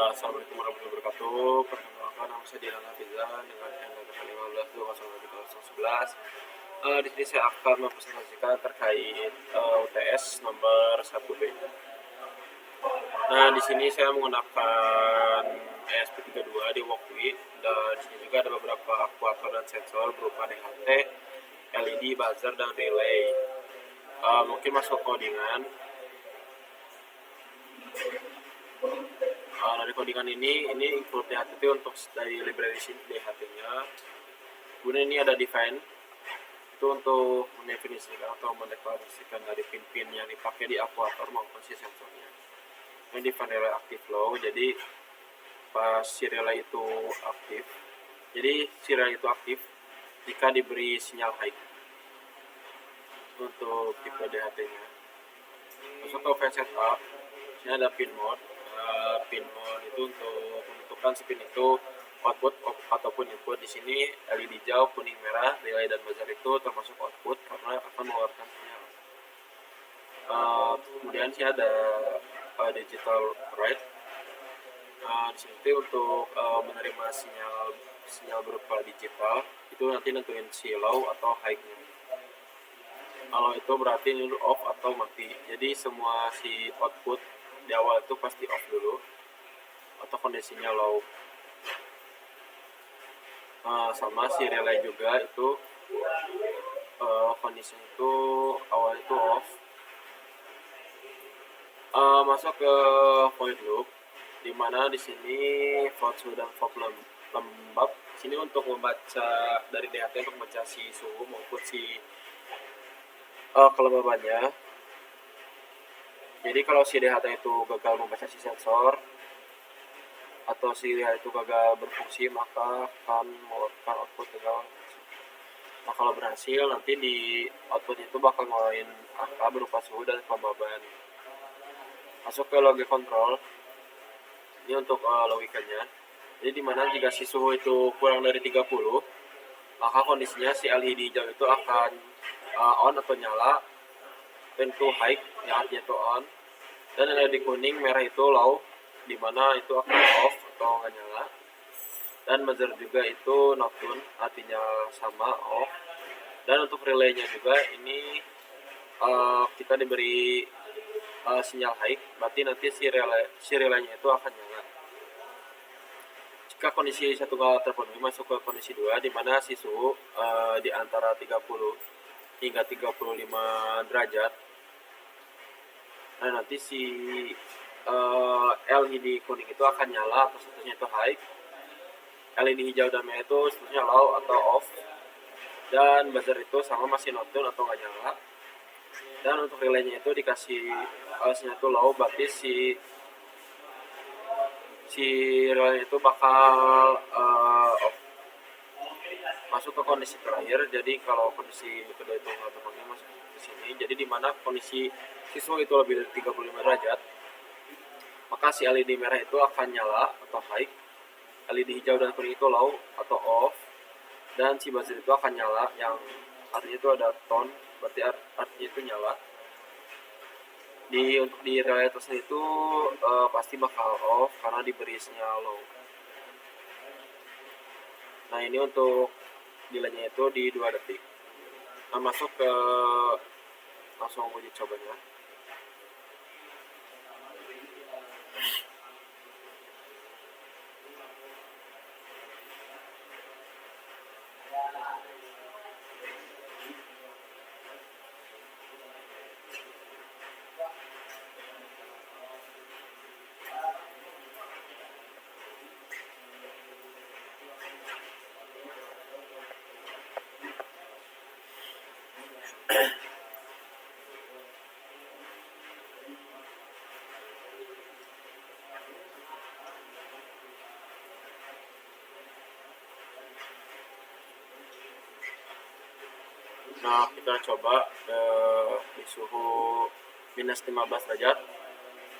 Assalamualaikum warahmatullahi wabarakatuh. Perkenalkan, nama saya Dilan Hafizan dengan NPM 15 di sini saya akan mempresentasikan terkait UTS nomor 1B. Nah, di sini saya menggunakan ESP32 di Walkway, dan di sini juga ada beberapa aktuator dan sensor berupa DHT, LED, buzzer, dan relay. Mungkin masuk codingan. Dari codingan ini include DHT itu untuk dari library DHT-nya. Kemudian ini ada define, itu untuk mendefinisikan atau mendeklarasikan dari pin-pin yang dipakai di aktuator maupun si sensornya. Ini define relay active low, jadi pas si relay itu aktif, jika diberi sinyal high untuk tipe DHT-nya. Masuk ke file setup, sini ada pin mode. Pin mode itu untuk menentukan si pin itu output ataupun input. Di sini LED hijau, kuning, merah, relay dan buzzer itu termasuk output karena akan mengeluarkan sinyal. Kemudian sih ada digital write. Di sini untuk menerima sinyal berupa digital, itu nanti nentuin si low atau high-nya. Kalau itu berarti ini off atau mati. Jadi semua si output di awal itu pasti off dulu atau kondisinya low. Sama si relay juga itu kondisinya itu awal itu off. Masuk ke void loop, dimana di sini void suhu dan void lembab. Sini untuk membaca dari DHT untuk membaca si suhu maupun si kelembabannya. Jadi kalau si DHT itu gagal membaca si sensor atau si DHT itu gagal berfungsi, maka akan mengeluarkan output gagal. Nah, kalau berhasil, nanti di output itu bakal ngeluarin angka berupa suhu dan kelembaban. Masuk ke logic control, ini untuk logikanya. Jadi dimana jika si suhu itu kurang dari 30, maka kondisinya si LED hijau itu akan on atau nyala, itu high, yang artinya itu on, dan LED kuning merah itu low, dimana itu akan off atau nggak nyala. Dan buzzer juga itu not tune, artinya sama off. Dan untuk relaynya juga ini kita diberi sinyal high, berarti nanti si relaynya itu akan nyala. Jika kondisi 1 nggak terpenuhi, masuk ke kondisi 2, dimana si suhu di antara 30 hingga 35 derajat. Nah, nanti si LED kuning itu akan nyala atau statusnya itu high. LED hijau dan merah itu statusnya low atau off. Dan buzzer itu sama masih not tune atau nggak nyala. Dan untuk relaynya itu dikasih sinyal itu low, berarti si relay itu bakal off. Masuk ke kondisi terakhir, jadi kalau kondisi kedua itu nggak terpenuhi, masuk ke sini. Jadi dimana kondisi suhu itu lebih dari 35 derajat, maka si LED merah itu akan nyala atau high, LED hijau dan kuning itu low atau off, dan si buzzer itu akan nyala, yang artinya itu ada tone, berarti artinya itu nyala. Untuk di relay tersebut itu pasti bakal off karena diberi sinyal low. Nah, ini untuk delaynya itu di 2 detik. Nah, masuk ke langsung uji cobanya. Nah, kita coba di suhu minus 15 derajat,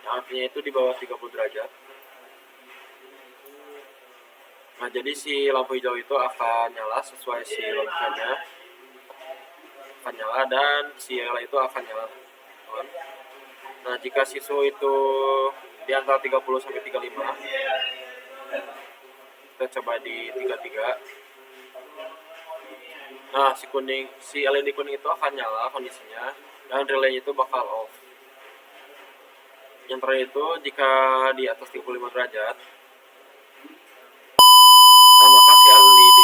yang artinya itu di bawah 30 derajat. Nah, jadi si lampu hijau itu akan nyala sesuai si logikanya, akan nyala, dan si relay itu akan nyala. Nah, jika si suhu itu di antara 30 sampai 35, kita coba di 33. Nah, si LED kuning itu akan nyala kondisinya dan relay itu bakal off. Yang terakhir itu jika di atas 35 derajat, nah maka si LED